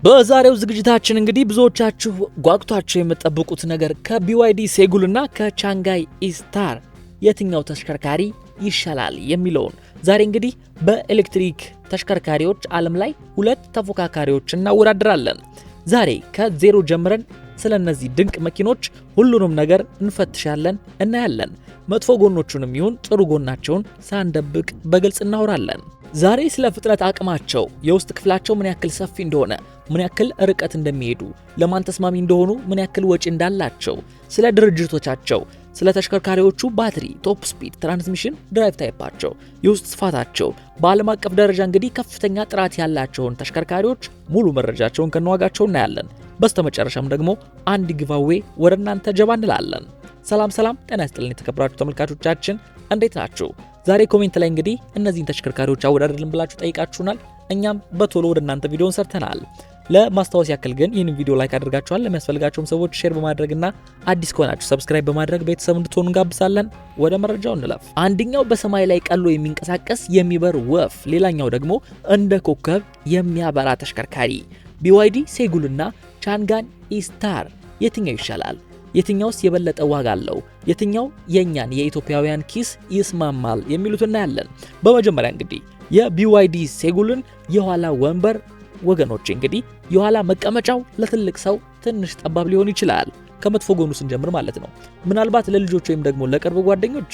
በዛሬው ዝግጅታችን እንግዲህ ብዙዎቻችሁ ጓጉታችሁ የምትጠብቁት ነገር ከቢዋይዲ ሴጉል እና ከቻንጋይ ኢስታር የትኛው ተሽከርካሪ ይሻላል የሚለውን ዛሬ እንግዲህ በኤሌክትሪክ ተሽከርካሪዎች ዓለም ላይ ሁለት ተፎካካሪዎችን እናወዳድራለን። ዛሬ ከዜሮ ጀምረን ስለነዚህ ድንቅ መኪኖች ሁሉንም ነገር እንፈትሻለን፣ እናያለን። መጥፎ ጎኖቹንም ይሁን ጥሩ ጎናቸውን ሳንደብቅ በግልጽ እናወራለን። ዛሬ ስለ ፍጥነት አቅማቸው፣ የውስጥ ክፍላቸው ምን ያክል ሰፊ እንደሆነ፣ ምን ያክል ርቀት እንደሚሄዱ፣ ለማን ተስማሚ እንደሆኑ፣ ምን ያክል ወጪ እንዳላቸው፣ ስለ ድርጅቶቻቸው፣ ስለ ተሽከርካሪዎቹ ባትሪ፣ ቶፕ ስፒድ፣ ትራንስሚሽን፣ ድራይቭ ታይፓቸው፣ የውስጥ ስፋታቸው፣ በዓለም አቀፍ ደረጃ እንግዲህ ከፍተኛ ጥራት ያላቸውን ተሽከርካሪዎች ሙሉ መረጃቸውን ከነዋጋቸው እናያለን። በስተመጨረሻም ደግሞ አንድ ጊቫዌ ወደ እናንተ ጀባ እንላለን። ሰላም ጤና ይስጥልን የተከበራችሁ ተመልካቾቻችን እንዴት ናችሁ? ዛሬ ኮሜንት ላይ እንግዲህ እነዚህን ተሽከርካሪዎች አወዳድርን ብላችሁ ጠይቃችሁናል። እኛም በቶሎ ወደ እናንተ ቪዲዮን ሰርተናል። ለማስታወስ ያክል ግን ይህንን ቪዲዮ ላይክ አድርጋችኋል። ለሚያስፈልጋቸውም ሰዎች ሼር በማድረግና አዲስ ከሆናችሁ ሰብስክራይብ በማድረግ ቤተሰብ እንድትሆኑ እንጋብዛለን። ወደ መረጃው እንለፍ። አንደኛው በሰማይ ላይ ቀሎ የሚንቀሳቀስ የሚበር ወፍ፣ ሌላኛው ደግሞ እንደ ኮከብ የሚያበራ ተሽከርካሪ ቢዋይዲ ሴጉልና ቻንጋን ኢስታር የትኛው ይሻላል? የትኛውስ የበለጠ ዋጋ አለው? የትኛው የኛን የኢትዮጵያውያን ኪስ ይስማማል? የሚሉት እናያለን። በመጀመሪያ እንግዲህ የቢዋይዲ ሴጉልን የኋላ ወንበር ወገኖች፣ እንግዲህ የኋላ መቀመጫው ለትልቅ ሰው ትንሽ ጠባብ ሊሆን ይችላል። ከመጥፎ ጎኑ ስንጀምር ማለት ነው። ምናልባት ለልጆች ወይም ደግሞ ለቅርብ ጓደኞች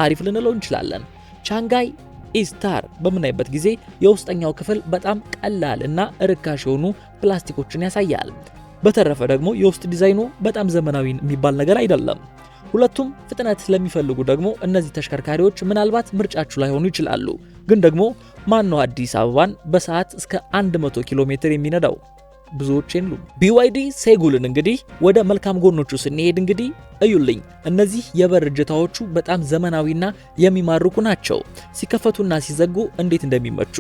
አሪፍ ልንለው እንችላለን። ቻንጋይ ኢስታር በምናይበት ጊዜ የውስጠኛው ክፍል በጣም ቀላል እና ርካሽ የሆኑ ፕላስቲኮችን ያሳያል። በተረፈ ደግሞ የውስጥ ዲዛይኑ በጣም ዘመናዊ የሚባል ነገር አይደለም። ሁለቱም ፍጥነት ስለሚፈልጉ ደግሞ እነዚህ ተሽከርካሪዎች ምናልባት ምርጫችሁ ላይሆኑ ይችላሉ። ግን ደግሞ ማን ነው አዲስ አበባን በሰዓት እስከ 100 ኪሎ ሜትር የሚነዳው? ብዙዎች የሉም። ቢዋይዲ ሴጉልን እንግዲህ ወደ መልካም ጎኖቹ ስንሄድ እንግዲህ እዩልኝ፣ እነዚህ የበር እጀታዎቹ በጣም ዘመናዊና የሚማርኩ ናቸው። ሲከፈቱና ሲዘጉ እንዴት እንደሚመቹ።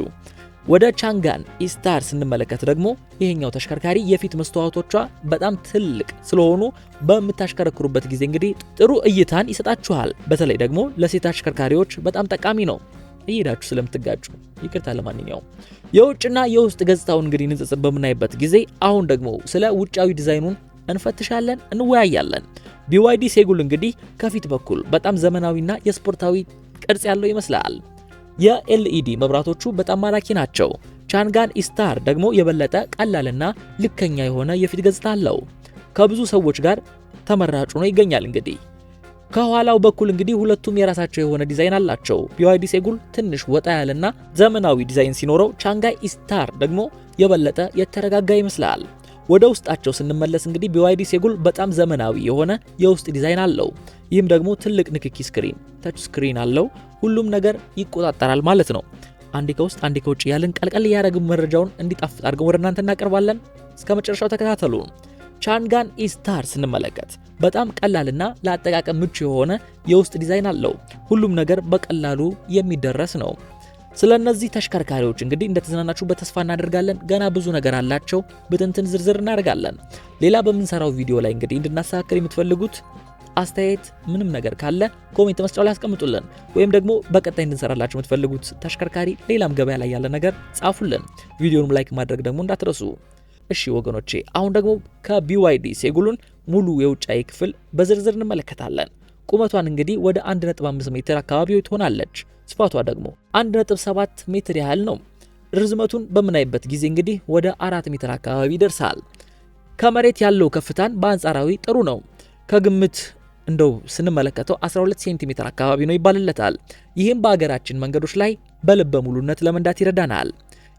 ወደ ቻንጋን ኢስታር ስንመለከት ደግሞ ይሄኛው ተሽከርካሪ የፊት መስተዋቶቿ በጣም ትልቅ ስለሆኑ በምታሽከረክሩበት ጊዜ እንግዲህ ጥሩ እይታን ይሰጣችኋል። በተለይ ደግሞ ለሴት አሽከርካሪዎች በጣም ጠቃሚ ነው፣ እየሄዳችሁ ስለምትጋጩ ይቅርታ። ለማንኛውም የውጭና የውስጥ ገጽታውን እንግዲህ ንጽጽር በምናይበት ጊዜ አሁን ደግሞ ስለ ውጫዊ ዲዛይኑን እንፈትሻለን፣ እንወያያለን። ቢዋይዲ ሴጉል እንግዲህ ከፊት በኩል በጣም ዘመናዊና የስፖርታዊ ቅርጽ ያለው ይመስላል። የኤልኢዲ መብራቶቹ በጣም ማራኪ ናቸው። ቻንጋን ኢስታር ደግሞ የበለጠ ቀላልና ልከኛ የሆነ የፊት ገጽታ አለው። ከብዙ ሰዎች ጋር ተመራጭ ሆኖ ይገኛል። እንግዲህ ከኋላው በኩል እንግዲህ ሁለቱም የራሳቸው የሆነ ዲዛይን አላቸው። ቢዋይዲ ሴጉል ትንሽ ወጣ ያለና ዘመናዊ ዲዛይን ሲኖረው፣ ቻንጋይ ኢስታር ደግሞ የበለጠ የተረጋጋ ይመስላል። ወደ ውስጣቸው ስንመለስ እንግዲህ ቢዋይዲ ሴጉል በጣም ዘመናዊ የሆነ የውስጥ ዲዛይን አለው። ይህም ደግሞ ትልቅ ንክኪ ስክሪን፣ ተች ስክሪን አለው። ሁሉም ነገር ይቆጣጠራል ማለት ነው። አንዴ ከውስጥ አንዴ ከውጭ ያለን ቀልቀል ያደረግን መረጃውን እንዲጣፍጥ አድርገን ወደ እናንተ እናቀርባለን። እስከ መጨረሻው ተከታተሉ። ቻንጋን ኢስታር ስንመለከት በጣም ቀላልና ለአጠቃቀም ምቹ የሆነ የውስጥ ዲዛይን አለው። ሁሉም ነገር በቀላሉ የሚደረስ ነው። ስለነዚህ ተሽከርካሪዎች እንግዲህ እንደተዝናናችሁበት ተስፋ እናደርጋለን። ገና ብዙ ነገር አላቸው። ብትንትን ዝርዝር እናደርጋለን። ሌላ በምንሰራው ቪዲዮ ላይ እንግዲህ እንድናስተካክል የምትፈልጉት አስተያየት ምንም ነገር ካለ ኮሜንት መስጫው ላይ አስቀምጡልን። ወይም ደግሞ በቀጣይ እንድንሰራላችሁ የምትፈልጉት ተሽከርካሪ ሌላም ገበያ ላይ ያለ ነገር ጻፉልን። ቪዲዮንም ላይክ ማድረግ ደግሞ እንዳትረሱ። እሺ ወገኖቼ፣ አሁን ደግሞ ከቢዋይዲ ሴጉልን ሙሉ የውጫዊ ክፍል በዝርዝር እንመለከታለን። ቁመቷን እንግዲህ ወደ 1.5 ሜትር አካባቢ ትሆናለች። ስፋቷ ደግሞ 1.7 ሜትር ያህል ነው። ርዝመቱን በምናይበት ጊዜ እንግዲህ ወደ 4 ሜትር አካባቢ ይደርሳል። ከመሬት ያለው ከፍታን በአንጻራዊ ጥሩ ነው። ከግምት እንደው ስንመለከተው 12 ሴንቲሜትር አካባቢ ነው ይባልለታል። ይህም በአገራችን መንገዶች ላይ በልበ ሙሉነት ለመንዳት ይረዳናል።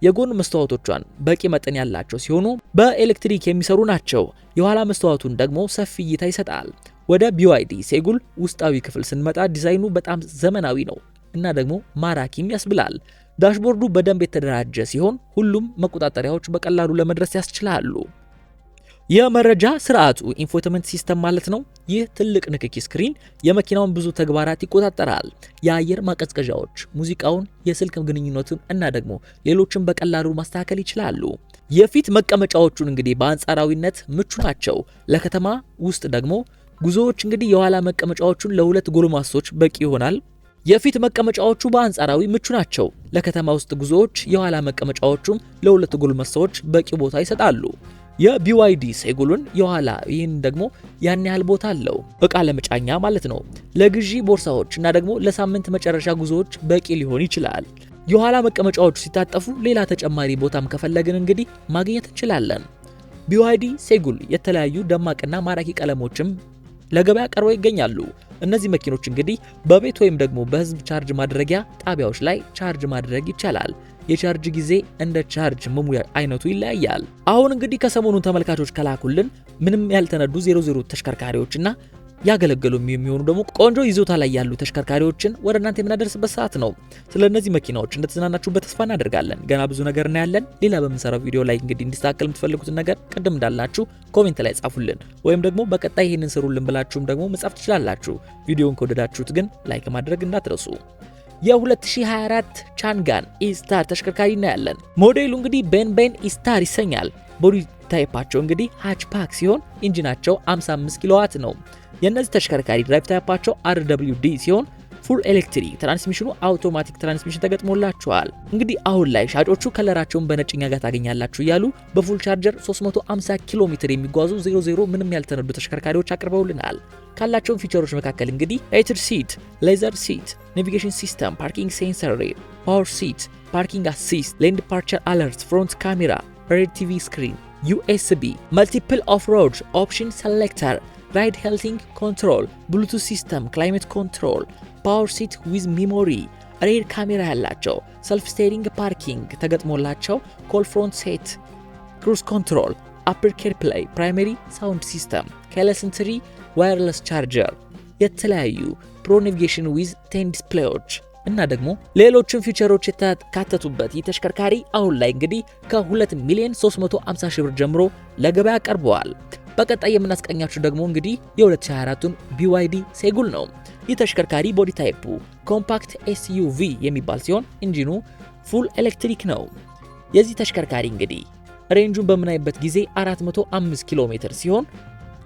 የጎን መስተዋቶቿን በቂ መጠን ያላቸው ሲሆኑ በኤሌክትሪክ የሚሰሩ ናቸው። የኋላ መስተዋቱን ደግሞ ሰፊ እይታ ይሰጣል። ወደ ቢዋይዲ ሴጉል ውስጣዊ ክፍል ስንመጣ ዲዛይኑ በጣም ዘመናዊ ነው እና ደግሞ ማራኪም ያስብላል። ዳሽቦርዱ በደንብ የተደራጀ ሲሆን ሁሉም መቆጣጠሪያዎች በቀላሉ ለመድረስ ያስችላሉ። የመረጃ ስርዓቱ ኢንፎቴመንት ሲስተም ማለት ነው። ይህ ትልቅ ንክኪ ስክሪን የመኪናውን ብዙ ተግባራት ይቆጣጠራል። የአየር ማቀዝቀዣዎች ሙዚቃውን፣ የስልክ ግንኙነቱን እና ደግሞ ሌሎችን በቀላሉ ማስተካከል ይችላሉ። የፊት መቀመጫዎቹን እንግዲህ በአንጻራዊነት ምቹ ናቸው። ለከተማ ውስጥ ደግሞ ጉዞዎች እንግዲህ የኋላ መቀመጫዎቹን ለሁለት ጎልማሶች በቂ ይሆናል። የፊት መቀመጫዎቹ በአንጻራዊ ምቹ ናቸው። ለከተማ ውስጥ ጉዞዎች የኋላ መቀመጫዎቹም ለሁለት ጎልማሶች በቂ ቦታ ይሰጣሉ። የቢዋይዲ ሴጉልን የኋላ ይህን ደግሞ ያን ያህል ቦታ አለው፣ እቃ ለመጫኛ ማለት ነው። ለግዢ ቦርሳዎች እና ደግሞ ለሳምንት መጨረሻ ጉዞዎች በቂ ሊሆን ይችላል። የኋላ መቀመጫዎቹ ሲታጠፉ ሌላ ተጨማሪ ቦታም ከፈለግን እንግዲህ ማግኘት እንችላለን። ቢዋይዲ ሴጉል የተለያዩ ደማቅና ማራኪ ቀለሞችም ለገበያ ቀርበው ይገኛሉ። እነዚህ መኪኖች እንግዲህ በቤት ወይም ደግሞ በህዝብ ቻርጅ ማድረጊያ ጣቢያዎች ላይ ቻርጅ ማድረግ ይቻላል። የቻርጅ ጊዜ እንደ ቻርጅ መሙያ አይነቱ ይለያያል። አሁን እንግዲህ ከሰሞኑን ተመልካቾች ከላኩልን ምንም ያልተነዱ 00 ተሽከርካሪዎችና ያገለገሉ የሚሆኑ ደግሞ ቆንጆ ይዞታ ላይ ያሉ ተሽከርካሪዎችን ወደ እናንተ የምናደርስበት ሰዓት ነው። ስለነዚህ መኪናዎች እንደተዝናናችሁበት ተስፋ እናደርጋለን። ገና ብዙ ነገር እናያለን። ሌላ በምንሰራው ቪዲዮ ላይ እንግዲህ እንዲስተካከል የምትፈልጉትን ነገር ቅድም እንዳልናችሁ ኮሜንት ላይ ጻፉልን፣ ወይም ደግሞ በቀጣይ ይሄንን ስሩልን ብላችሁም ደግሞ መጻፍ ትችላላችሁ። ቪዲዮውን ከወደዳችሁት ግን ላይክ ማድረግ እንዳትረሱ። የ2024 ቻንጋን ኢስታር ተሽከርካሪ እናያለን። ሞዴሉ እንግዲህ ቤን ኢስታር ይሰኛል። ቦዲ ታይፓቸው እንግዲህ ሃችፓክ ሲሆን ኢንጂናቸው 55 ኪሎዋት ነው። የነዚህ ተሽከርካሪ ድራይቭ ታይፓቸው RWD ሲሆን ፉል ኤሌክትሪክ ትራንስሚሽኑ አውቶማቲክ ትራንስሚሽን ተገጥሞላቸዋል። እንግዲህ አሁን ላይ ሻጮቹ ከለራቸውን በነጭኛ ጋር ታገኛላችሁ እያሉ በፉል ቻርጀር 350 ኪሎ ሜትር የሚጓዙ 00 ምንም ያልተነዱ ተሽከርካሪዎች አቅርበውልናል። ካላቸው ፊቸሮች መካከል እንግዲህ ሄይትድ ሲት፣ ሌዘር ሲት፣ ኔቪጌሽን ሲስተም፣ ፓርኪንግ ሴንሰር፣ ፓወር ሲት፣ ፓርኪንግ አሲስት፣ ሌን ዲፓርቸር አለርት፣ ፍሮንት ካሜራ፣ ሬድ ቲቪ ስክሪን፣ USB፣ መልቲፕል ኦፍ ሮድ ኦፕሽን ሴሌክተር፣ ራይድ ሄልቲንግ ኮንትሮል፣ ብሉቱዝ ሲስተም፣ ክላይሜት ኮንትሮል፣ ፓወር ሲት ዊዝ ሚሞሪ፣ ሬር ካሜራ ያላቸው፣ ሰልፍ ስቴሪንግ ፓርኪንግ ተገጥሞላቸው፣ ኮል ፍሮንት ሴት፣ ክሩዝ ኮንትሮል፣ አፕል ኬር ፕሌይ፣ ፕራይመሪ ሳውንድ ሲስተም፣ ኬለስ ኢንትሪ፣ ዋየርለስ ቻርጀር፣ የተለያዩ ፕሮ ኔቪጌሽን ዊዝ 10 ዲስፕሌዎች እና ደግሞ ሌሎችም ፊቸሮች የተካተቱበት ይህ ተሽከርካሪ አሁን ላይ እንግዲህ ከ2,350,000 ብር ጀምሮ ለገበያ ቀርበዋል። በቀጣይ የምናስቀኛችሁ ደግሞ እንግዲህ የ2024ቱን BYD ሴጉል ነው። ይህ ተሽከርካሪ ቦዲ ታይፑ ኮምፓክት SUV የሚባል ሲሆን ኢንጂኑ ፉል ኤሌክትሪክ ነው። የዚህ ተሽከርካሪ እንግዲህ ሬንጁን በምናይበት ጊዜ 405 ኪሎ ሜትር ሲሆን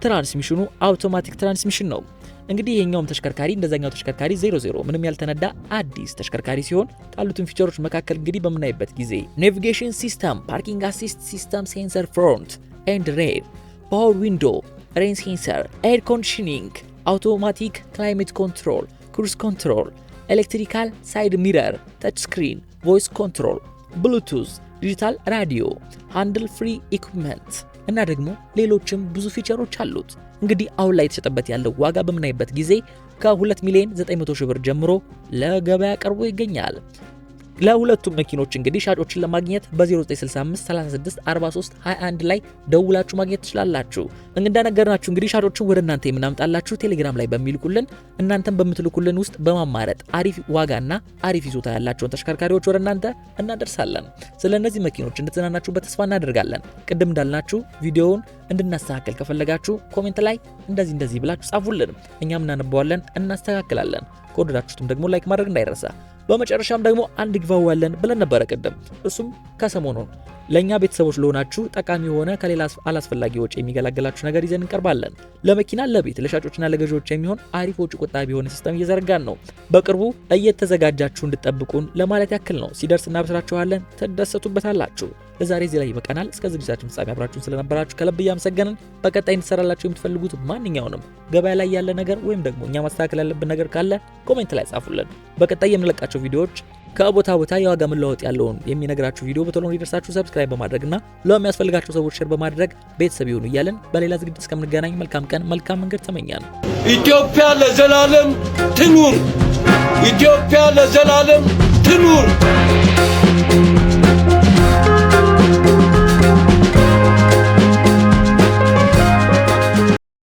ትራንስሚሽኑ አውቶማቲክ ትራንስሚሽን ነው። እንግዲህ የኛውም ተሽከርካሪ እንደዛኛው ተሽከርካሪ 00 ምንም ያልተነዳ አዲስ ተሽከርካሪ ሲሆን ካሉትን ፊቸሮች መካከል እንግዲህ በምናይበት ጊዜ ኔቪጌሽን ሲስተም፣ ፓርኪንግ አሲስት ሲስተም፣ ሴንሰር ፍሮንት ኤንድ ሬር፣ ፓወር ዊንዶ፣ ሬን ሴንሰር፣ ኤር ኮንዲሽኒንግ፣ አውቶማቲክ ክላይሜት ኮንትሮል፣ ክሩዝ ኮንትሮል፣ ኤሌክትሪካል ሳይድ ሚረር፣ ተች ስክሪን፣ ቮይስ ኮንትሮል፣ ብሉቱዝ፣ ዲጂታል ራዲዮ፣ ሃንድል ፍሪ ኢኩፕመንት እና ደግሞ ሌሎችም ብዙ ፊቸሮች አሉት። እንግዲህ አሁን ላይ የተሸጠበት ያለው ዋጋ በምናይበት ጊዜ ከ2,900,000 ብር ጀምሮ ለገበያ ቀርቦ ይገኛል። ለሁለቱም መኪኖች እንግዲህ ሻጮችን ለማግኘት በ0965 36 43 21 ላይ ደውላችሁ ማግኘት ትችላላችሁ። እንደነገርናችሁ እንግዲህ ሻጮችን ወደ እናንተ የምናምጣላችሁ ቴሌግራም ላይ በሚልኩልን እናንተም በምትልኩልን ውስጥ በማማረጥ አሪፍ ዋጋና አሪፍ ይዞታ ያላቸውን ተሽከርካሪዎች ወደ እናንተ እናደርሳለን። ስለነዚህ መኪኖች እንድትዝናናችሁበት ተስፋ እናደርጋለን። ቅድም እንዳልናችሁ ቪዲዮውን እንድናስተካክል ከፈለጋችሁ ኮሜንት ላይ እንደዚህ ብላችሁ ጻፉልን፣ እኛም እናነበዋለን፣ እናስተካክላለን። ከወደዳችሁትም ደግሞ ላይክ ማድረግ እንዳይረሳ። በመጨረሻም ደግሞ አንድ ጊቫዌ አለን ብለን ነበረ ቅድም። እሱም ከሰሞኑን ለኛ ቤተሰቦች ለሆናችሁ ጠቃሚ የሆነ ከሌላ አላስፈላጊ ወጪ የሚገላገላችሁ ነገር ይዘን እንቀርባለን። ለመኪና፣ ለቤት፣ ለሻጮችና ለገዢዎች የሚሆን አሪፍ ወጪ ቆጣቢ የሆነ ሲስተም እየዘረጋን ነው። በቅርቡ እየተዘጋጃችሁ እንድጠብቁን ለማለት ያክል ነው። ሲደርስ እናበስራችኋለን፣ ትደሰቱበታላችሁ። ለዛሬ እዚህ ላይ ይበቃናል። እስከ ዝግጅታችን ፍጻሜ አብራችሁን ስለነበራችሁ ከልብ እያመሰገንን በቀጣይ እንድሰራላችሁ የምትፈልጉት ማንኛውንም ገበያ ላይ ያለ ነገር ወይም ደግሞ እኛ ማስተካከል ያለብን ነገር ካለ ኮሜንት ላይ ጻፉልን። በቀጣይ የምንለቃቸው ቪዲዮዎች ከቦታ ቦታ የዋጋ መለዋወጥ ያለውን የሚነግራችሁ ቪዲዮ በቶሎ እንዲደርሳችሁ ሰብስክራይብ በማድረግና ለሚያስፈልጋችሁ ሰዎች ሼር በማድረግ ቤተሰብ ይሁኑ እያልን በሌላ ዝግጅት እስከምንገናኝ መልካም ቀን፣ መልካም መንገድ ተመኛን። ኢትዮጵያ ለዘላለም ትኑር! ኢትዮጵያ ለዘላለም ትኑር!